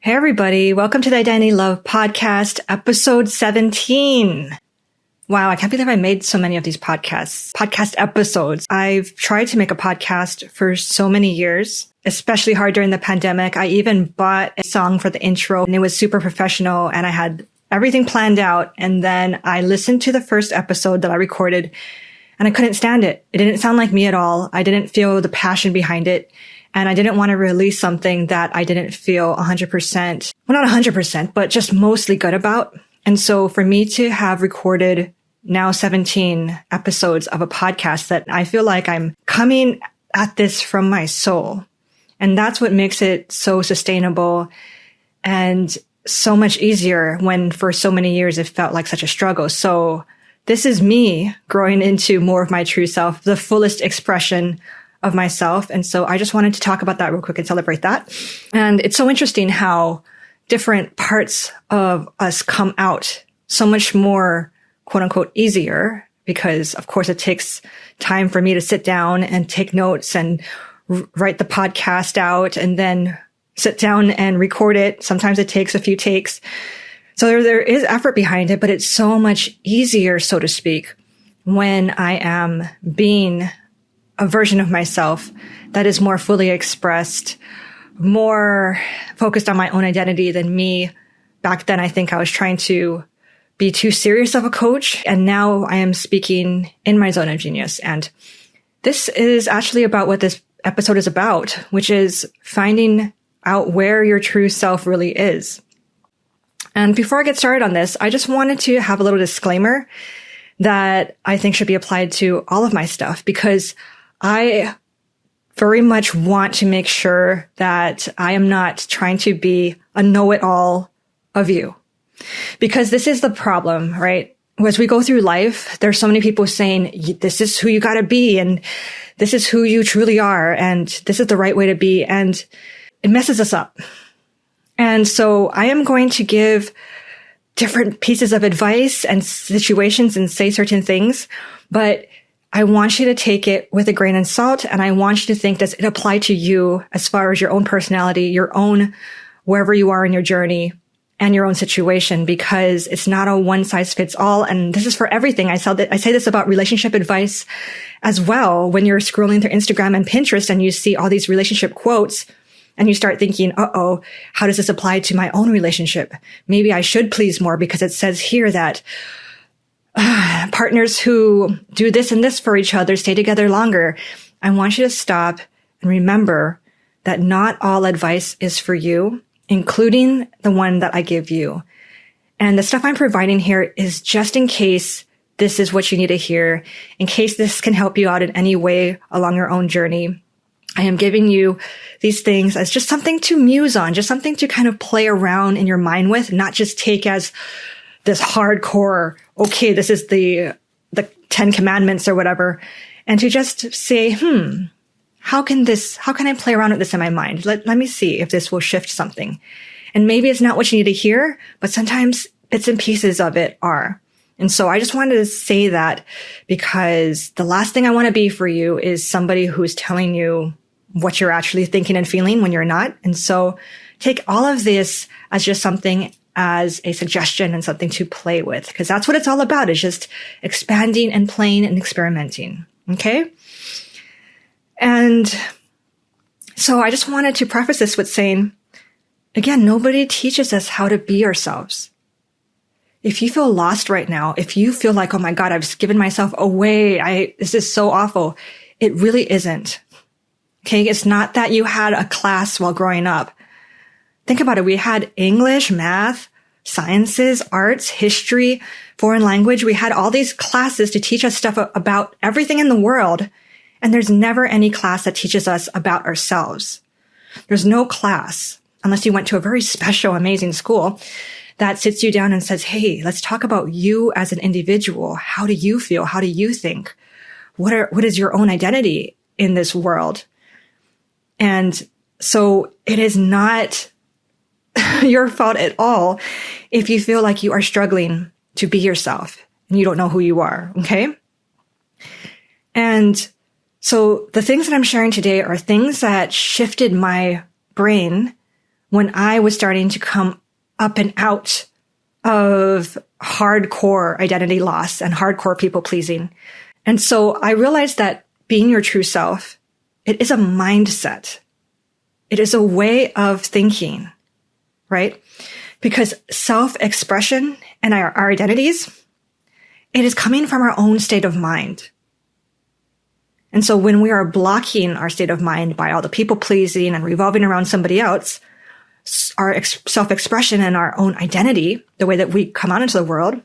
Hey everybody, welcome to the Identity Love Podcast, episode 17. Wow, I can't believe I made so many of these podcast episodes. I've tried to make a podcast for so many years, especially hard during the pandemic. I even bought a song for the intro and it was super professional and I had everything planned out. And then I listened to the first episode that I recorded and I couldn't stand it. It didn't sound like me at all. I didn't feel the passion behind it. And I didn't want to release something that I didn't feel 100%, well, not 100%, but just mostly good about. And so for me to have recorded now 17 episodes of a podcast that I feel like I'm coming at this from my soul. And that's what makes it so sustainable and so much easier when for so many years it felt like such a struggle. So this is me growing into more of my true self, the fullest expression of myself. And so I just wanted to talk about that real quick and celebrate that. And it's so interesting how different parts of us come out so much more, quote unquote, easier, because of course it takes time for me to sit down and take notes and write the podcast out and then sit down and record it. Sometimes it takes a few takes. So there is effort behind it, but it's so much easier, so to speak, when I am being a version of myself that is more fully expressed, more focused on my own identity than me. Back then, I think I was trying to be too serious of a coach. And now I am speaking in my zone of genius. And this is actually about what this episode is about, which is finding out where your true self really is. And before I get started on this, I just wanted to have a little disclaimer that I think should be applied to all of my stuff, because I very much want to make sure that I am not trying to be a know-it-all of you. Because this is the problem, right? As we go through life, there's so many people saying, this is who you gotta be, and this is who you truly are, and this is the right way to be, and it messes us up. And so I am going to give different pieces of advice and situations and say certain things, but I want you to take it with a grain of salt, and I want you to think, does it apply to you as far as your own personality, your own, wherever you are in your journey and your own situation, because it's not a one size fits all. And this is for everything. I say this about relationship advice as well. When you're scrolling through Instagram and Pinterest and you see all these relationship quotes and you start thinking, how does this apply to my own relationship? Maybe I should please more because it says here that partners who do this and this for each other stay together longer. I want you to stop and remember that not all advice is for you, including the one that I give you. And the stuff I'm providing here is just in case this is what you need to hear, in case this can help you out in any way along your own journey. I am giving you these things as just something to muse on, just something to kind of play around in your mind with, not just take as this hardcore, okay, this is the 10 commandments or whatever. And to just say, how can I play around with this in my mind? Let me see if this will shift something. And maybe it's not what you need to hear, but sometimes bits and pieces of it are. And so I just wanted to say that because the last thing I want to be for you is somebody who's telling you what you're actually thinking and feeling when you're not. And so take all of this as just something as a suggestion and something to play with, because that's what it's all about, is just expanding and playing and experimenting. Okay. And so I just wanted to preface this with saying, again, nobody teaches us how to be ourselves. If you feel lost right now, if you feel like, oh my God, I've given myself away, this is so awful. It really isn't. Okay. It's not that you had a class while growing up. Think about it. We had English, math, sciences, arts, history, foreign language. We had all these classes to teach us stuff about everything in the world. And there's never any class that teaches us about ourselves. There's no class, unless you went to a very special, amazing school, that sits you down and says, hey, let's talk about you as an individual. How do you feel? How do you think? What is your own identity in this world? And so it is not your fault at all if you feel like you are struggling to be yourself and you don't know who you are. Okay. And so the things that I'm sharing today are things that shifted my brain when I was starting to come up and out of hardcore identity loss and hardcore people pleasing. And so I realized that being your true self, it is a mindset. It is a way of thinking, right? Because self-expression and our identities, it is coming from our own state of mind. And so when we are blocking our state of mind by all the people pleasing and revolving around somebody else, our self-expression and our own identity, the way that we come out into the world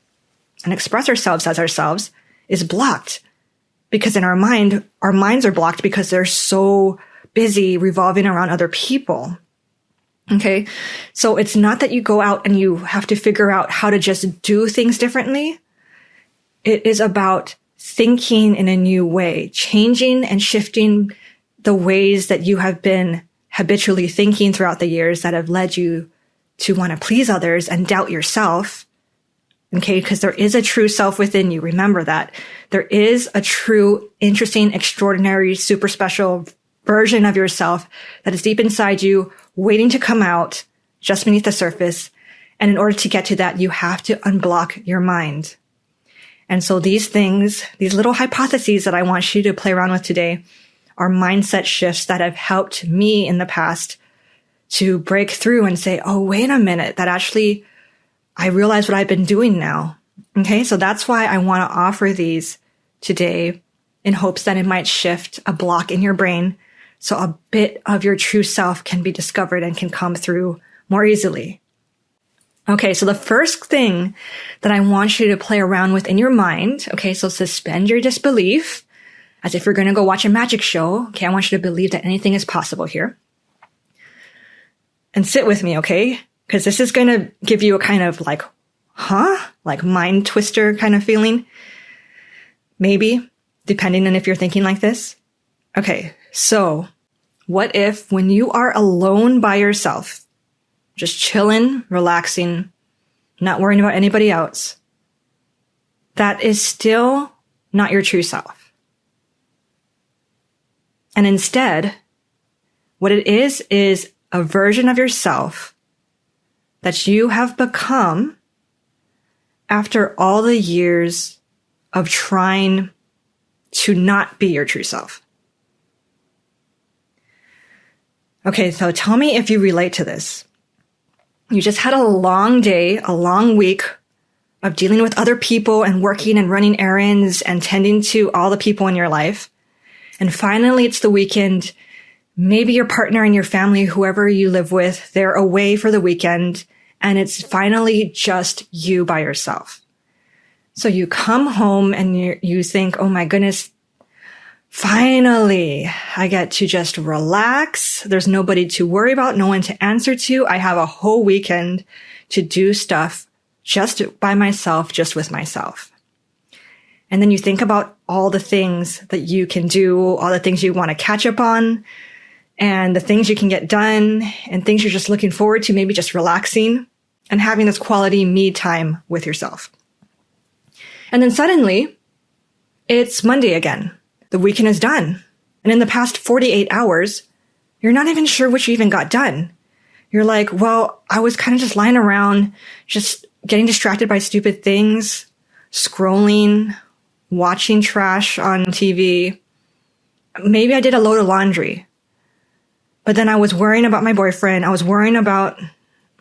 and express ourselves as ourselves, is blocked. Because in our minds are blocked because they're so busy revolving around other people. Okay. So it's not that you go out and you have to figure out how to just do things differently. It is about thinking in a new way, changing and shifting the ways that you have been habitually thinking throughout the years that have led you to want to please others and doubt yourself. Okay, because there is a true self within you. Remember that. There is a true, interesting, extraordinary, super special version of yourself that is deep inside you, waiting to come out just beneath the surface. And in order to get to that, you have to unblock your mind. And so these things, these little hypotheses that I want you to play around with today are mindset shifts that have helped me in the past to break through and say, oh, wait a minute, that actually, I realize what I've been doing now. Okay. So that's why I want to offer these today in hopes that it might shift a block in your brain so a bit of your true self can be discovered and can come through more easily. Okay, so the first thing that I want you to play around with in your mind, okay, so suspend your disbelief as if you're going to go watch a magic show. Okay, I want you to believe that anything is possible here. And sit with me, okay? Because this is going to give you a kind of like mind twister kind of feeling. Maybe, depending on if you're thinking like this. Okay, so what if when you are alone by yourself, just chilling, relaxing, not worrying about anybody else, that is still not your true self. And instead, what it is a version of yourself that you have become after all the years of trying to not be your true self. Okay, so tell me if you relate to this. You just had a long day, a long week of dealing with other people and working and running errands and tending to all the people in your life. And finally, it's the weekend. Maybe your partner and your family, whoever you live with, they're away for the weekend. And it's finally just you by yourself. So you come home and you think, oh my goodness, finally, I get to just relax. There's nobody to worry about, no one to answer to. I have a whole weekend to do stuff just by myself, just with myself. And then you think about all the things that you can do, all the things you want to catch up on, and the things you can get done, and things you're just looking forward to, maybe just relaxing and having this quality me time with yourself. And then suddenly, it's Monday again. The weekend is done. And in the past 48 hours, you're not even sure what you even got done. You're like, well, I was kind of just lying around, just getting distracted by stupid things, scrolling, watching trash on TV. Maybe I did a load of laundry. But then I was worrying about my boyfriend. I was worrying about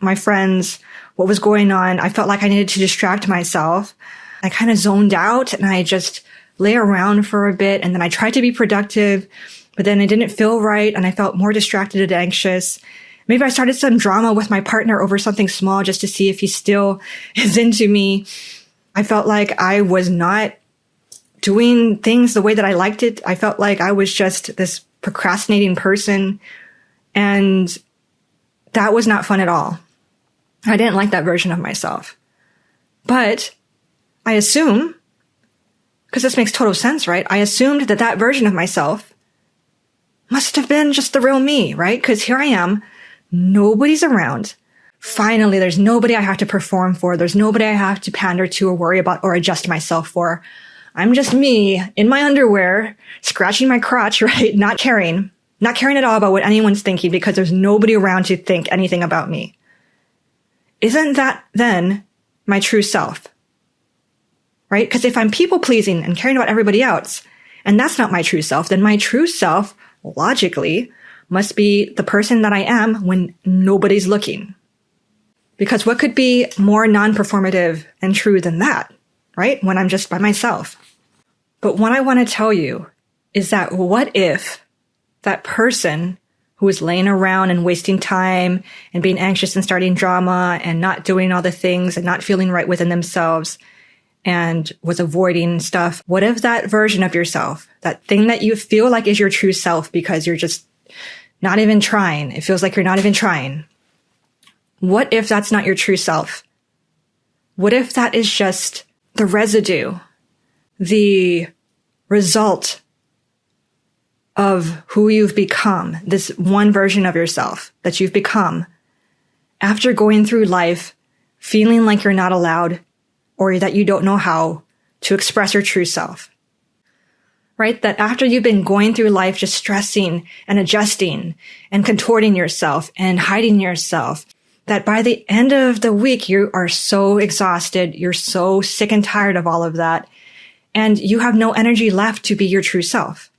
my friends, what was going on. I felt like I needed to distract myself. I kind of zoned out and I just lay around for a bit. And then I tried to be productive, but then it didn't feel right. And I felt more distracted and anxious. Maybe I started some drama with my partner over something small just to see if he still is into me. I felt like I was not doing things the way that I liked it. I felt like I was just this procrastinating person. And that was not fun at all. I didn't like that version of myself. But I assume, because this makes total sense, right? I assumed that that version of myself must have been just the real me, right? Because here I am, nobody's around. Finally, there's nobody I have to perform for. There's nobody I have to pander to or worry about or adjust myself for. I'm just me in my underwear, scratching my crotch, right? Not caring. not caring at all about what anyone's thinking because there's nobody around to think anything about me. Isn't that then my true self? Right? Because if I'm people pleasing and caring about everybody else, and that's not my true self, then my true self, logically, must be the person that I am when nobody's looking. Because what could be more non-performative and true than that, right? When I'm just by myself. But what I want to tell you is that what if that person who is laying around and wasting time and being anxious and starting drama and not doing all the things and not feeling right within themselves and was avoiding stuff, what if that version of yourself, that thing that you feel like is your true self because you're just not even trying, it feels like you're not even trying. What if that's not your true self? What if that is just the residue, the result of who you've become, this one version of yourself that you've become after going through life feeling like you're not allowed or that you don't know how to express your true self? Right? That after you've been going through life just stressing and adjusting and contorting yourself and hiding yourself, that by the end of the week, you are so exhausted, you're so sick and tired of all of that, and you have no energy left to be your true self.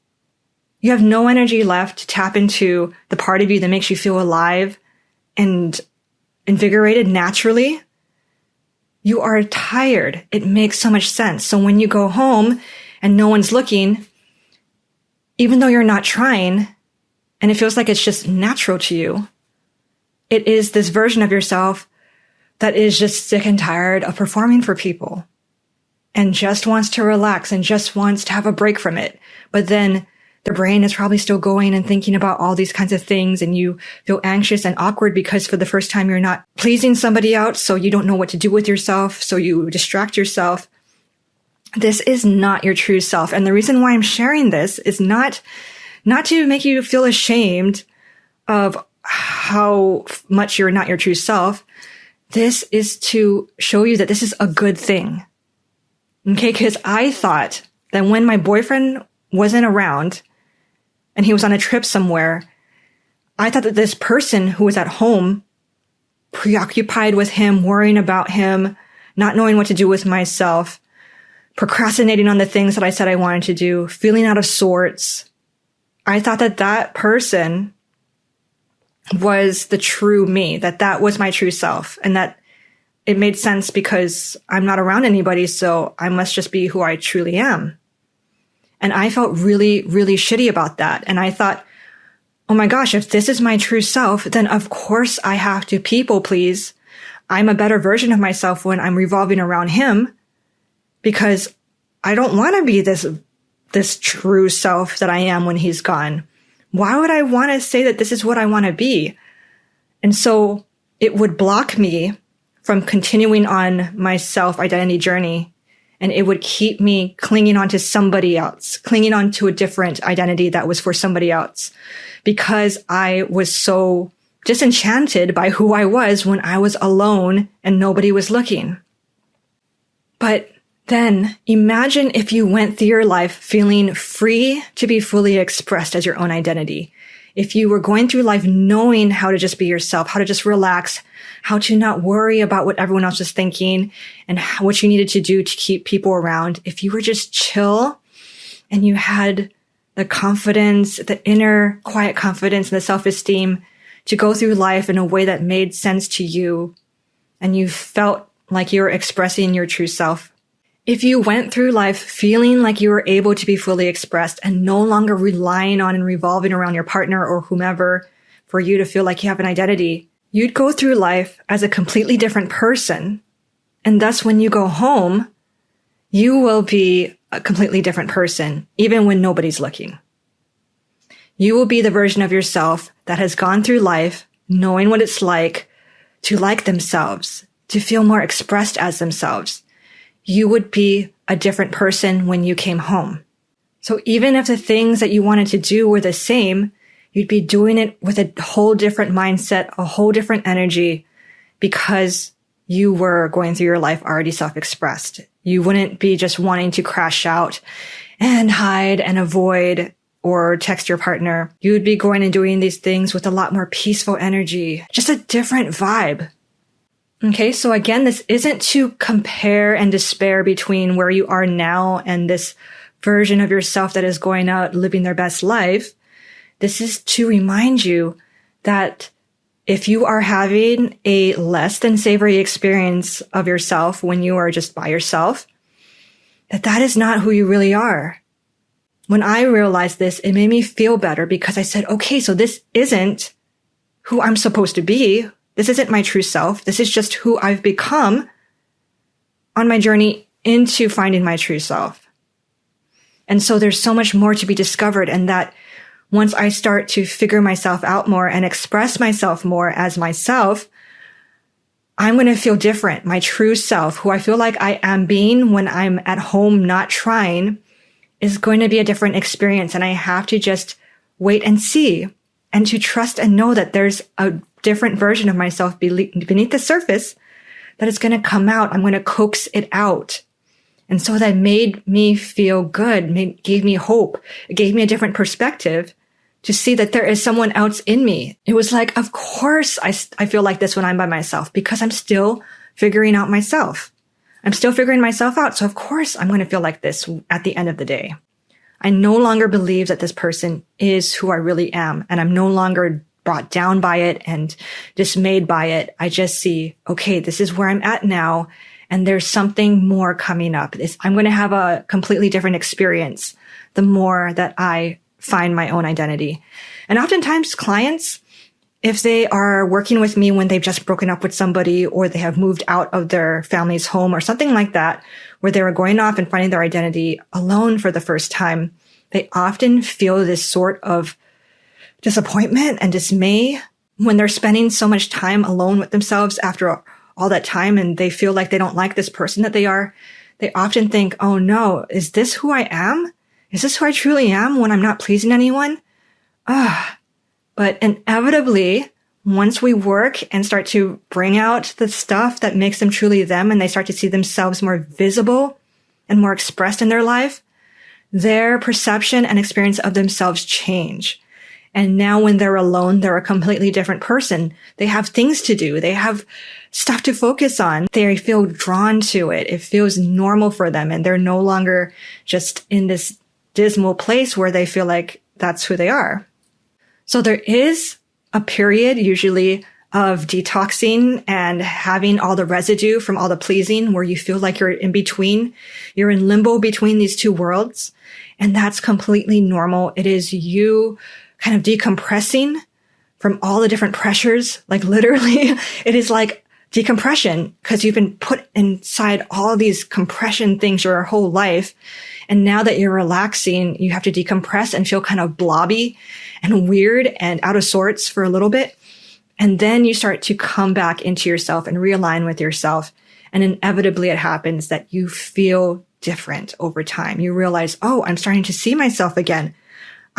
You have no energy left to tap into the part of you that makes you feel alive and invigorated naturally. You are tired. It makes so much sense. So when you go home and no one's looking, even though you're not trying, and it feels like it's just natural to you, it is this version of yourself that is just sick and tired of performing for people and just wants to relax and just wants to have a break from it. But then the brain is probably still going and thinking about all these kinds of things, and you feel anxious and awkward because for the first time you're not pleasing somebody else, so you don't know what to do with yourself, so you distract yourself. This is not your true self. And the reason why I'm sharing this is not to make you feel ashamed of how much you're not your true self. This is to show you that this is a good thing. Okay? Because I thought that when my boyfriend wasn't around and he was on a trip somewhere, I thought that this person who was at home, preoccupied with him, worrying about him, not knowing what to do with myself, procrastinating on the things that I said I wanted to do, feeling out of sorts, I thought that that person was the true me, that was my true self, and that it made sense because I'm not around anybody, so I must just be who I truly am. And I felt really, really shitty about that. And I thought, oh my gosh, if this is my true self, then of course I have to people please. I'm a better version of myself when I'm revolving around him because I don't want to be this true self that I am when he's gone. Why would I want to say that this is what I want to be? And so it would block me from continuing on my self-identity journey. And it would keep me clinging on to somebody else, clinging on to a different identity that was for somebody else, because I was so disenchanted by who I was when I was alone and nobody was looking. But then imagine if you went through your life feeling free to be fully expressed as your own identity. If you were going through life knowing how to just be yourself, how to just relax, how to not worry about what everyone else is thinking and what you needed to do to keep people around. If you were just chill and you had the confidence, the inner quiet confidence and the self-esteem to go through life in a way that made sense to you and you felt like you were expressing your true self. If you went through life feeling like you were able to be fully expressed and no longer relying on and revolving around your partner or whomever for you to feel like you have an identity, you'd go through life as a completely different person. And thus, when you go home, you will be a completely different person, even when nobody's looking. You will be the version of yourself that has gone through life knowing what it's like to like themselves, to feel more expressed as themselves. You would be a different person when you came home. So even if the things that you wanted to do were the same, you'd be doing it with a whole different mindset, a whole different energy, because you were going through your life already self-expressed. You wouldn't be just wanting to crash out and hide and avoid or text your partner, you would be going and doing these things with a lot more peaceful energy, just a different vibe. Okay, so again, this isn't to compare and despair between where you are now and this version of yourself that is going out living their best life. This is to remind you that if you are having a less than savory experience of yourself when you are just by yourself, that is not who you really are. When I realized this, it made me feel better because I said, okay, so this isn't who I'm supposed to be. This isn't my true self. This is just who I've become on my journey into finding my true self. And so there's so much more to be discovered, and that once I start to figure myself out more and express myself more as myself, I'm going to feel different. My true self, who I feel like I am being when I'm at home not trying, is going to be a different experience. And I have to just wait and see and to trust and know that there's a different version of myself beneath the surface that is going to come out. I'm going to coax it out. And so that made me feel good, gave me hope. It gave me a different perspective to see that there is someone else in me. It was like, of course I feel like this when I'm by myself, because I'm still figuring out myself. I'm still figuring myself out. So of course I'm going to feel like this at the end of the day. I no longer believe that this person is who I really am. And I'm no longer brought down by it and dismayed by it. I just see, okay, this is where I'm at now. And there's something more coming up. I'm going to have a completely different experience the more that I find my own identity. And oftentimes clients, if they are working with me when they've just broken up with somebody or they have moved out of their family's home or something like that, where they were going off and finding their identity alone for the first time, they often feel this sort of disappointment and dismay when they're spending so much time alone with themselves after all that time, and they feel like they don't like this person that they are. They often think, oh no, is this who I am? Is this who I truly am when I'm not pleasing anyone? But inevitably, once we work and start to bring out the stuff that makes them truly them, and they start to see themselves more visible and more expressed in their life, their perception and experience of themselves change. And now when they're alone, they're a completely different person. They have things to do. They have stuff to focus on. They feel drawn to it. It feels normal for them. And they're no longer just in this dismal place where they feel like that's who they are. So there is a period usually of detoxing and having all the residue from all the pleasing where you feel like you're in between. You're in limbo between these two worlds. And that's completely normal. It is you kind of decompressing from all the different pressures. Like literally, it is like decompression because you've been put inside all of these compression things your whole life. And now that you're relaxing, you have to decompress and feel kind of blobby and weird and out of sorts for a little bit. And then you start to come back into yourself and realign with yourself. And inevitably it happens that you feel different over time. You realize, oh, I'm starting to see myself again.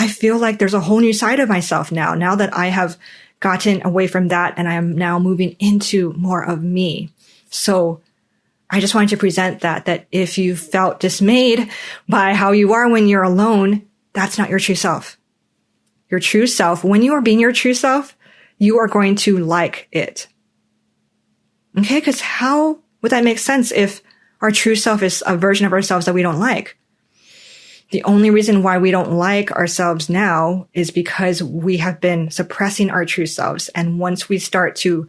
I feel like there's a whole new side of myself now that I have gotten away from that and I am now moving into more of me. So I just wanted to present that if you felt dismayed by how you are when you're alone, that's not your true self. Your true self, when you are being your true self, you are going to like it. Okay? Because how would that make sense if our true self is a version of ourselves that we don't like? The only reason why we don't like ourselves now is because we have been suppressing our true selves. And once we start to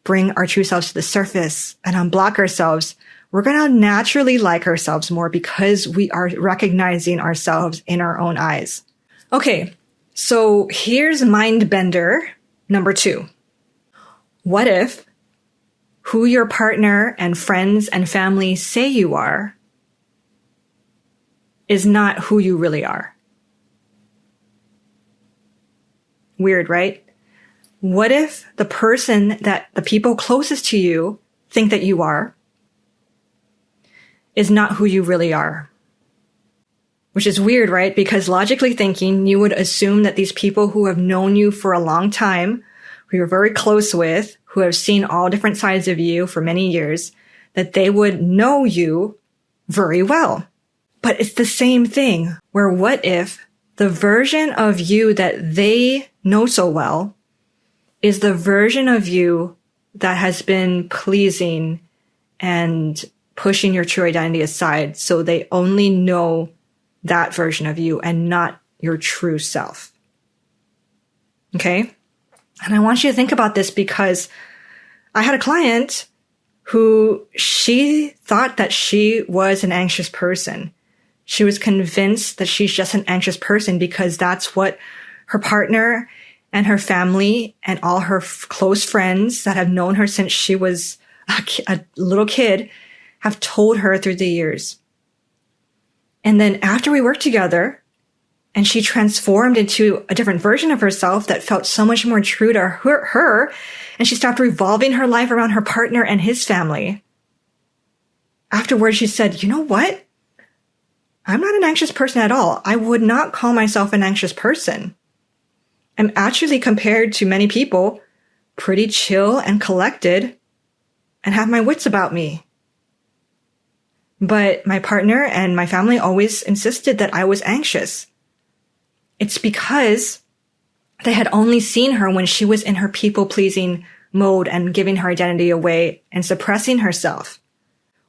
bring our true selves to the surface and unblock ourselves, we're going to naturally like ourselves more because we are recognizing ourselves in our own eyes. Okay, so here's mind bender number 2. What if who your partner and friends and family say you are is not who you really are? Weird, right? What if the person that the people closest to you think that you are is not who you really are? Which is weird, right? Because logically thinking, you would assume that these people who have known you for a long time, who you're very close with, who have seen all different sides of you for many years, that they would know you very well. But it's the same thing, where what if the version of you that they know so well is the version of you that has been pleasing and pushing your true identity aside. So they only know that version of you and not your true self. Okay? And I want you to think about this because I had a client who she thought that she was an anxious person. She was convinced that she's just an anxious person because that's what her partner and her family and all her close friends that have known her since she was a little kid have told her through the years. And then after we worked together and she transformed into a different version of herself that felt so much more true to her, and she stopped revolving her life around her partner and his family. Afterwards, she said, you know what? I'm not an anxious person at all. I would not call myself an anxious person. I'm actually, compared to many people, pretty chill and collected and have my wits about me. But my partner and my family always insisted that I was anxious. It's because they had only seen her when she was in her people-pleasing mode and giving her identity away and suppressing herself.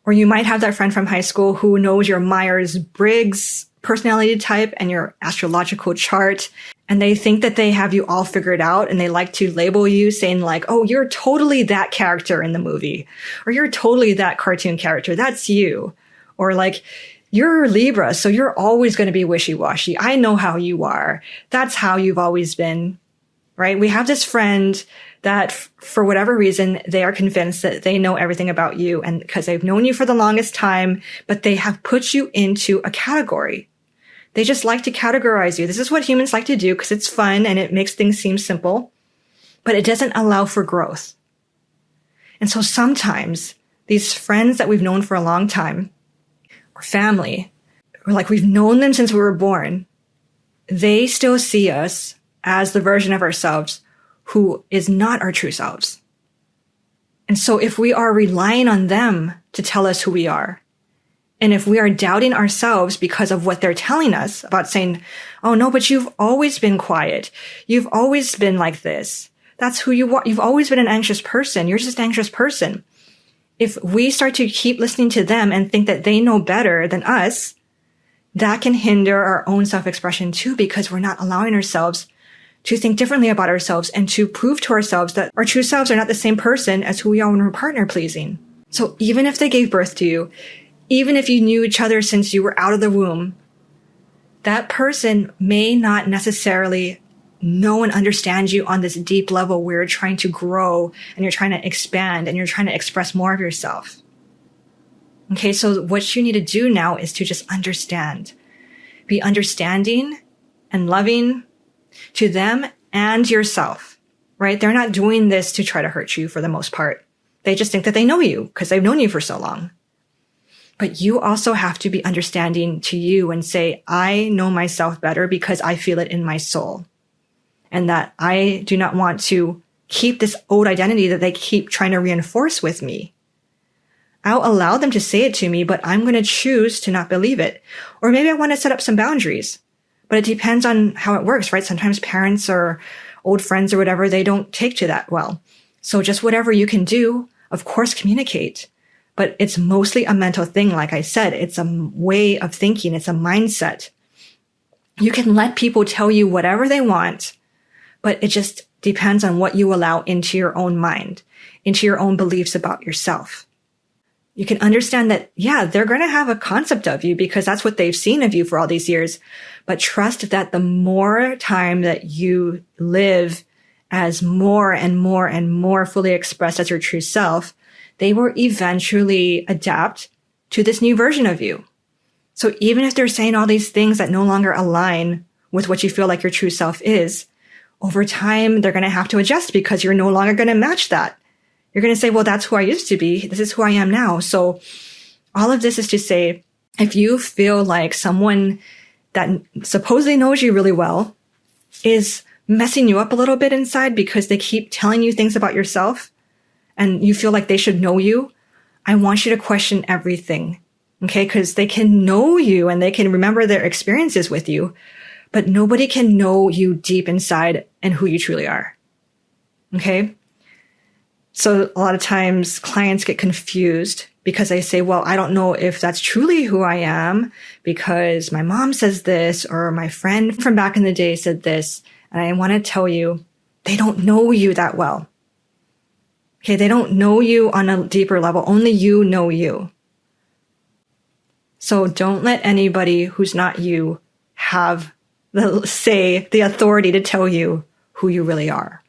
Or you might have that friend from high school who knows your Myers-Briggs personality type and your astrological chart, and they think that they have you all figured out, and they like to label you saying like, oh, you're totally that character in the movie, or you're totally that cartoon character. That's you. Or like, you're Libra, so you're always going to be wishy-washy. I know how you are. That's how you've always been, right? We have this friend that for whatever reason, they are convinced that they know everything about you, and because they've known you for the longest time, but they have put you into a category. They just like to categorize you. This is what humans like to do because it's fun and it makes things seem simple, but it doesn't allow for growth. And so sometimes these friends that we've known for a long time, or family, or like we've known them since we were born, they still see us as the version of ourselves who is not our true selves. And so if we are relying on them to tell us who we are, and if we are doubting ourselves because of what they're telling us about saying, oh no, but you've always been quiet. You've always been like this. That's who you are. You've always been an anxious person. You're just an anxious person. If we start to keep listening to them and think that they know better than us, that can hinder our own self-expression too, because we're not allowing ourselves to think differently about ourselves and to prove to ourselves that our true selves are not the same person as who we are when we're partner pleasing. So even if they gave birth to you, even if you knew each other since you were out of the womb, that person may not necessarily know and understand you on this deep level where you're trying to grow and you're trying to expand and you're trying to express more of yourself. Okay, so what you need to do now is to just understand. Be understanding and loving to them and yourself, right? They're not doing this to try to hurt you for the most part. They just think that they know you because they've known you for so long. But you also have to be understanding to you and say, I know myself better because I feel it in my soul. And that I do not want to keep this old identity that they keep trying to reinforce with me. I'll allow them to say it to me, but I'm going to choose to not believe it. Or maybe I want to set up some boundaries. But it depends on how it works, right? Sometimes parents or old friends or whatever, they don't take to that well. So just whatever you can do, of course, communicate. But it's mostly a mental thing. Like I said, it's a way of thinking. It's a mindset. You can let people tell you whatever they want, but it just depends on what you allow into your own mind, into your own beliefs about yourself. You can understand that, yeah, they're going to have a concept of you because that's what they've seen of you for all these years. But trust that the more time that you live as more and more and more fully expressed as your true self, they will eventually adapt to this new version of you. So even if they're saying all these things that no longer align with what you feel like your true self is, over time, they're going to have to adjust because you're no longer going to match that. You're going to say, well, that's who I used to be. This is who I am now. So all of this is to say, if you feel like someone that supposedly knows you really well is messing you up a little bit inside because they keep telling you things about yourself and you feel like they should know you, I want you to question everything. Okay. Because they can know you and they can remember their experiences with you, but nobody can know you deep inside and who you truly are. Okay? So a lot of times clients get confused because they say, well, I don't know if that's truly who I am because my mom says this or my friend from back in the day said this. And I want to tell you, they don't know you that well. Okay, they don't know you on a deeper level. Only you know you. So don't let anybody who's not you have the authority to tell you who you really are.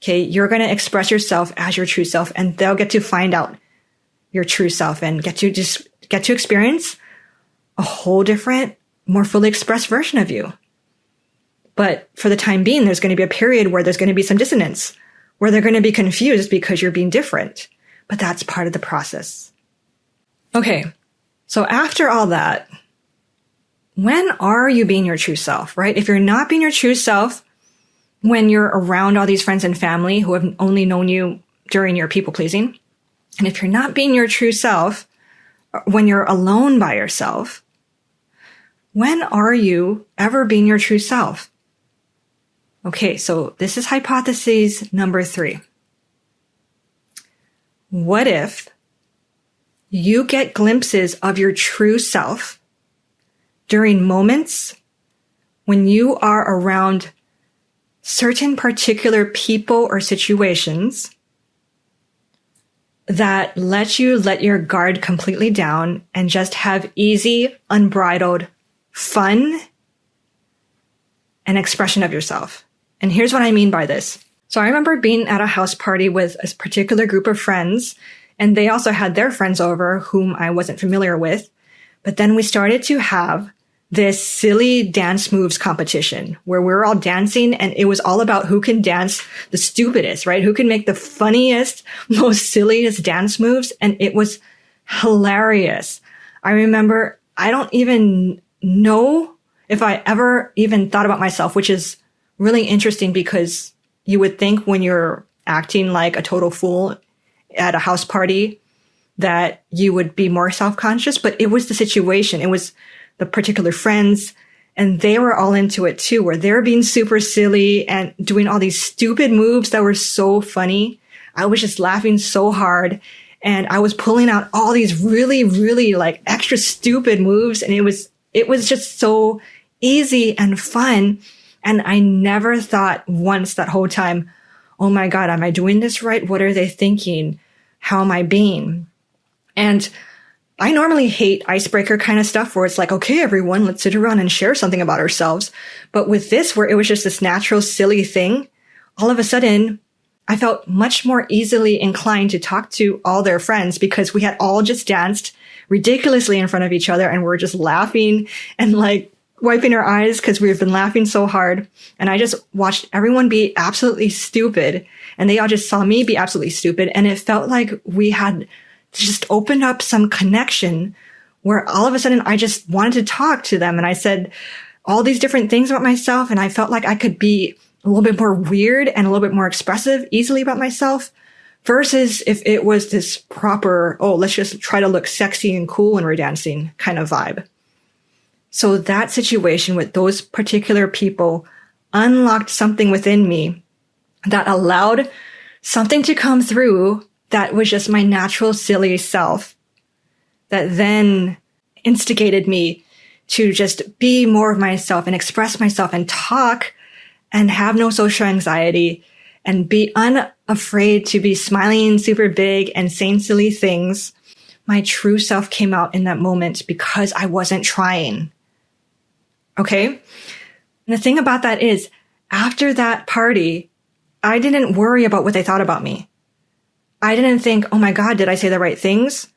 Okay, you're going to express yourself as your true self, and they'll get to find out your true self and get to experience a whole different, more fully expressed version of you. But for the time being, there's going to be a period where there's going to be some dissonance, where they're going to be confused because you're being different. But that's part of the process. Okay, so after all that, when are you being your true self, right? If you're not being your true self, when you're around all these friends and family who have only known you during your people pleasing, and if you're not being your true self, when you're alone by yourself, when are you ever being your true self? Okay, so this is hypothesis number 3. What if you get glimpses of your true self during moments when you are around certain particular people or situations that let you let your guard completely down and just have easy, unbridled fun and expression of yourself? And here's what I mean by this. So I remember being at a house party with a particular group of friends, and they also had their friends over whom I wasn't familiar with. But then we started to have this silly dance moves competition where we were all dancing, and it was all about who can dance the stupidest, right? Who can make the funniest, most silliest dance moves. And it was hilarious. I remember, I don't even know if I ever even thought about myself, which is really interesting because you would think when you're acting like a total fool at a house party that you would be more self-conscious, but it was the situation. It was the particular friends, and they were all into it too, where they're being super silly and doing all these stupid moves that were so funny. I was just laughing so hard, and I was pulling out all these really, really like extra stupid moves, and it was just so easy and fun. And I never thought once that whole time, oh my God, am I doing this right? What are they thinking? How am I being? And I normally hate icebreaker kind of stuff where it's like, okay, everyone, let's sit around and share something about ourselves. But with this, where it was just this natural, silly thing, all of a sudden, I felt much more easily inclined to talk to all their friends because we had all just danced ridiculously in front of each other and we're just laughing and like wiping our eyes because we've been laughing so hard. And I just watched everyone be absolutely stupid, and they all just saw me be absolutely stupid. And it felt like we had just opened up some connection where all of a sudden I just wanted to talk to them. And I said all these different things about myself. And I felt like I could be a little bit more weird and a little bit more expressive easily about myself versus if it was this proper, oh, let's just try to look sexy and cool when we're dancing kind of vibe. So that situation with those particular people unlocked something within me that allowed something to come through that was just my natural, silly self that then instigated me to just be more of myself and express myself and talk and have no social anxiety and be unafraid to be smiling super big and saying silly things. My true self came out in that moment because I wasn't trying. Okay? And the thing about that is, after that party, I didn't worry about what they thought about me. I didn't think, oh my God, did I say the right things?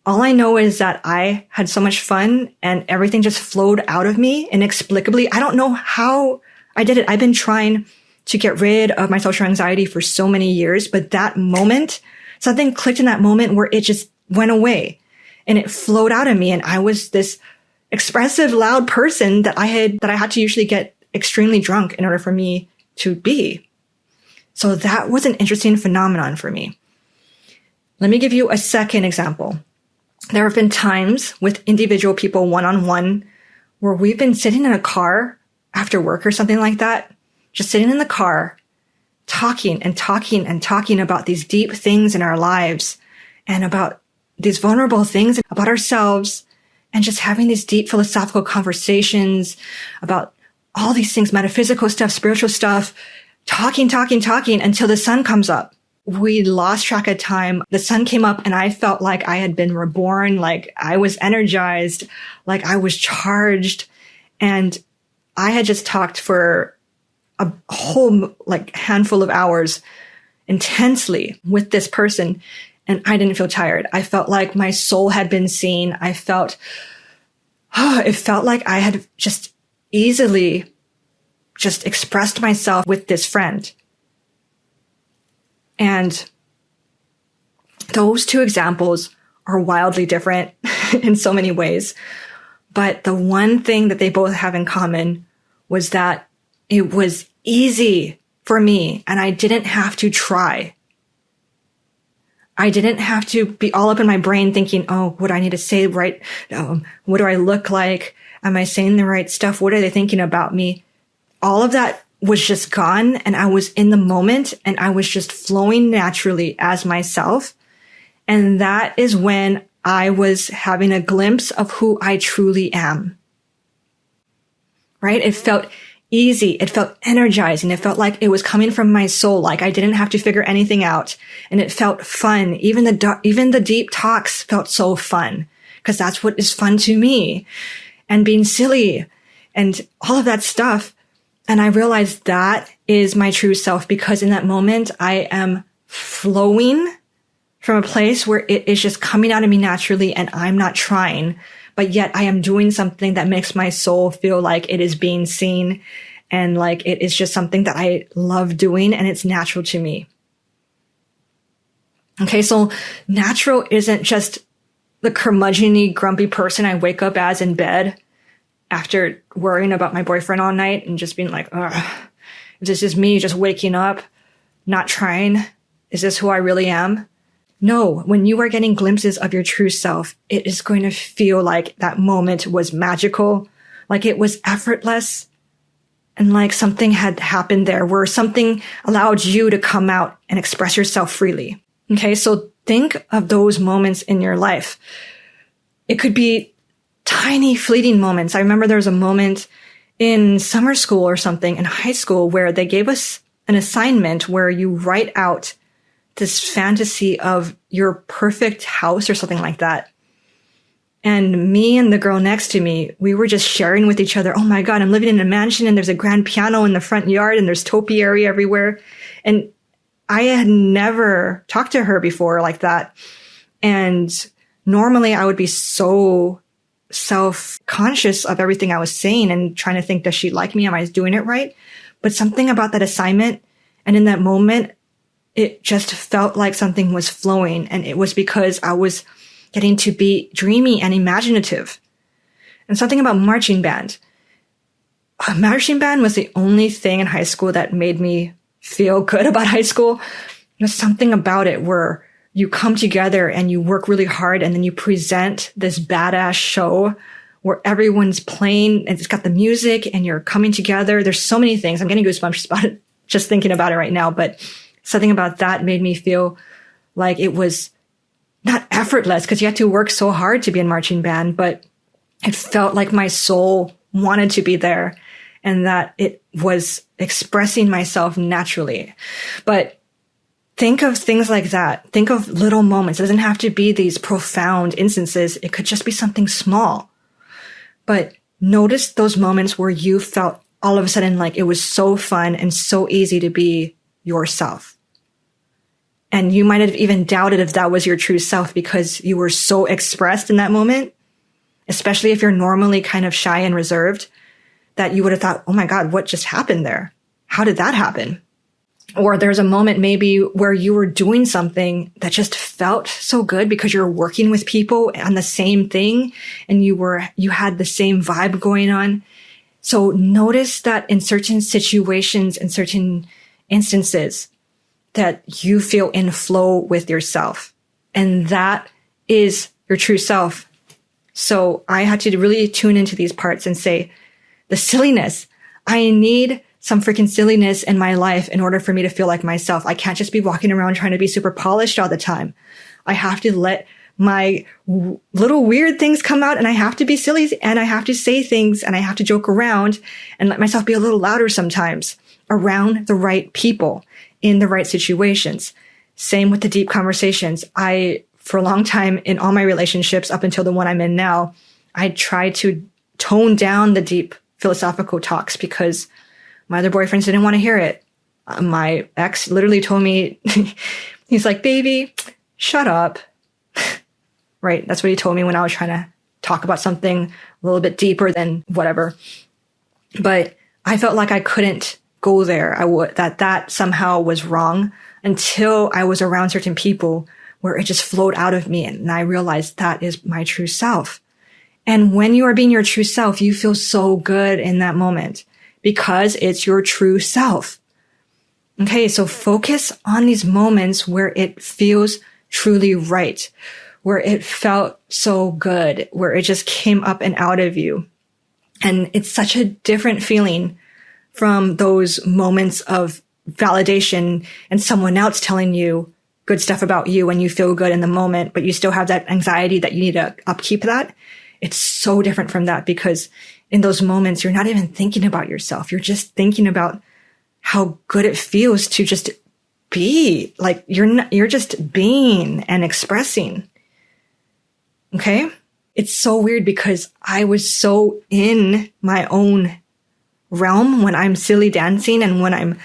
All I know is that I had so much fun and everything just flowed out of me inexplicably. I don't know how I did it. I've been trying to get rid of my social anxiety for so many years, but that moment, something clicked in that moment where it just went away and it flowed out of me. And I was this expressive, loud person that I had to usually get extremely drunk in order for me to be. So that was an interesting phenomenon for me. Let me give you a second example. There have been times with individual people one-on-one where we've been sitting in a car after work or something like that, just sitting in the car, talking and talking and talking about these deep things in our lives and about these vulnerable things about ourselves, and just having these deep philosophical conversations about all these things, metaphysical stuff, spiritual stuff, talking until the sun comes up. We lost track of time. The sun came up and I felt like I had been reborn, like I was energized, like I was charged. And I had just talked for a whole handful of hours intensely with this person, and I didn't feel tired. I felt like my soul had been seen. It felt like I had just easily just expressed myself with this friend. And those two examples are wildly different in so many ways. But the one thing that they both have in common was that it was easy for me and I didn't have to try. I didn't have to be all up in my brain thinking, oh, what do I need to say right? What do I look like? Am I saying the right stuff? What are they thinking about me? All of that was just gone, and I was in the moment and I was just flowing naturally as myself. And that is when I was having a glimpse of who I truly am. Right? It felt easy. It felt energizing. It felt like it was coming from my soul. Like I didn't have to figure anything out. And it felt fun. Even the deep talks felt so fun, because that's what is fun to me, and being silly and all of that stuff. And I realized that is my true self, because in that moment I am flowing from a place where it is just coming out of me naturally and I'm not trying, but yet I am doing something that makes my soul feel like it is being seen and like it is just something that I love doing and it's natural to me. Okay, so natural isn't just the curmudgeon-y, grumpy person I wake up as in bed after worrying about my boyfriend all night and just being like, ugh, is this just me just waking up, not trying? Is this who I really am? No, when you are getting glimpses of your true self, it is going to feel like that moment was magical, like it was effortless, and like something had happened there where something allowed you to come out and express yourself freely. Okay, so think of those moments in your life. It could be tiny fleeting moments. I remember there was a moment in summer school or something in high school where they gave us an assignment where you write out this fantasy of your perfect house or something like that. And me and the girl next to me, we were just sharing with each other, oh my God, I'm living in a mansion and there's a grand piano in the front yard and there's topiary everywhere. And I had never talked to her before like that. And normally I would be so self-conscious of everything I was saying and trying to think, does she like me? Am I doing it right? But something about that assignment and in that moment, it just felt like something was flowing. And it was because I was getting to be dreamy and imaginative. And something about marching band. Marching band was the only thing in high school that made me feel good about high school. There's something about it where you come together and you work really hard and then you present this badass show where everyone's playing and it's got the music and you're coming together. There's so many things. I'm getting goosebumps about it, just thinking about it right now. But something about that made me feel like it was not effortless because you had to work so hard to be in marching band, but it felt like my soul wanted to be there and that it was expressing myself naturally. But think of things like that. Think of little moments. It doesn't have to be these profound instances. It could just be something small. But notice those moments where you felt all of a sudden like it was so fun and so easy to be yourself. And you might have even doubted if that was your true self because you were so expressed in that moment, especially if you're normally kind of shy and reserved, that you would have thought, oh my God, what just happened there? How did that happen? Or there's a moment maybe where you were doing something that just felt so good because you're working with people on the same thing and you had the same vibe going on. So notice that in certain situations, in certain instances, that you feel in flow with yourself. And that is your true self. So I had to really tune into these parts and say, the silliness I need some freaking silliness in my life in order for me to feel like myself. I can't just be walking around trying to be super polished all the time. I have to let my little weird things come out, and I have to be silly, and I have to say things, and I have to joke around and let myself be a little louder sometimes around the right people in the right situations. Same with the deep conversations. For a long time in all my relationships up until the one I'm in now, I tried to tone down the deep philosophical talks because my other boyfriends didn't want to hear it. My ex literally told me, he's like, baby, shut up. Right? That's what he told me when I was trying to talk about something a little bit deeper than whatever. But I felt like I couldn't go there. That somehow was wrong until I was around certain people where it just flowed out of me. And I realized that is my true self. And when you are being your true self, you feel so good in that moment because it's your true self. Okay, so focus on these moments where it feels truly right, where it felt so good, where it just came up and out of you. And it's such a different feeling from those moments of validation and someone else telling you good stuff about you and you feel good in the moment, but you still have that anxiety that you need to upkeep that. It's so different from that because in those moments, you're not even thinking about yourself. You're just thinking about how good it feels to just be. Like you're just being and expressing. Okay? It's so weird because I was so in my own realm when I'm silly dancing and when I'm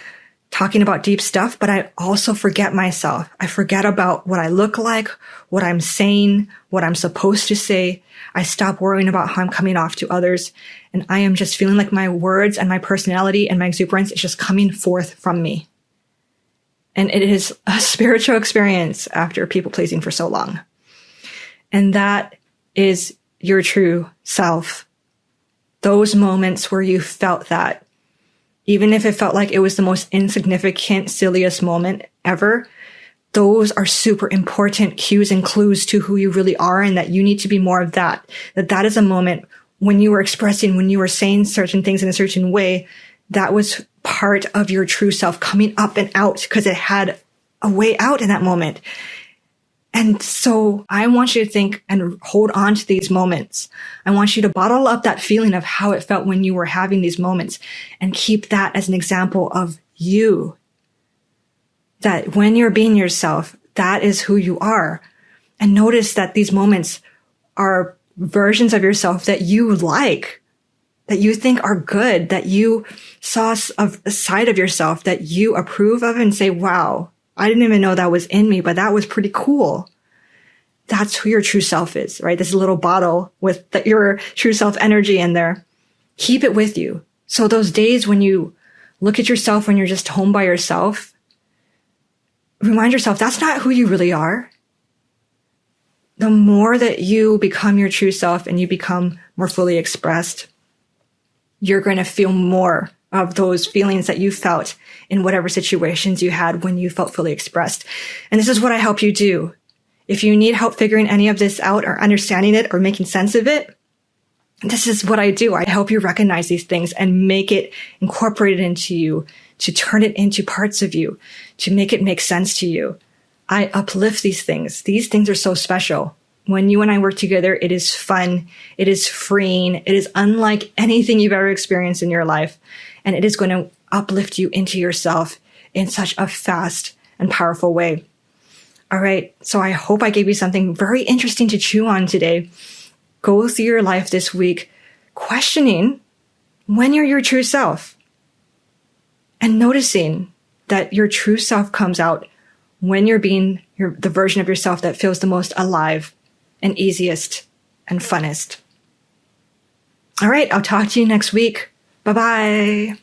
talking about deep stuff, but I also forget myself. I forget about what I look like, what I'm saying, what I'm supposed to say. I stop worrying about how I'm coming off to others. And I am just feeling like my words and my personality and my exuberance is just coming forth from me. And it is a spiritual experience after people pleasing for so long. And that is your true self. Those moments where you felt that, even if it felt like it was the most insignificant, silliest moment ever, those are super important cues and clues to who you really are and that you need to be more of that. That is a moment when you were expressing, when you were saying certain things in a certain way, that was part of your true self coming up and out because it had a way out in that moment. And so I want you to think and hold on to these moments. I want you to bottle up that feeling of how it felt when you were having these moments and keep that as an example of you. That when you're being yourself, that is who you are. And notice that these moments are versions of yourself that you like, that you think are good, that you saw a side of yourself that you approve of and say, wow, I didn't even know that was in me, but that was pretty cool. That's who your true self is, right? This little bottle with your true self energy in there. Keep it with you. So those days when you look at yourself when you're just home by yourself, remind yourself that's not who you really are. The more that you become your true self and you become more fully expressed, you're going to feel more of those feelings that you felt in whatever situations you had when you felt fully expressed. And this is what I help you do. If you need help figuring any of this out or understanding it or making sense of it, this is what I do. I help you recognize these things and make it incorporated into you, to turn it into parts of you, to make it make sense to you. I uplift these things. These things are so special. When you and I work together, it is fun. It is freeing. It is unlike anything you've ever experienced in your life. And it is going to uplift you into yourself in such a fast and powerful way. All right. So I hope I gave you something very interesting to chew on today. Go through your life this week, questioning when you're your true self and noticing that your true self comes out when you're being the version of yourself that feels the most alive and easiest and funnest. All right. I'll talk to you next week. Bye-bye.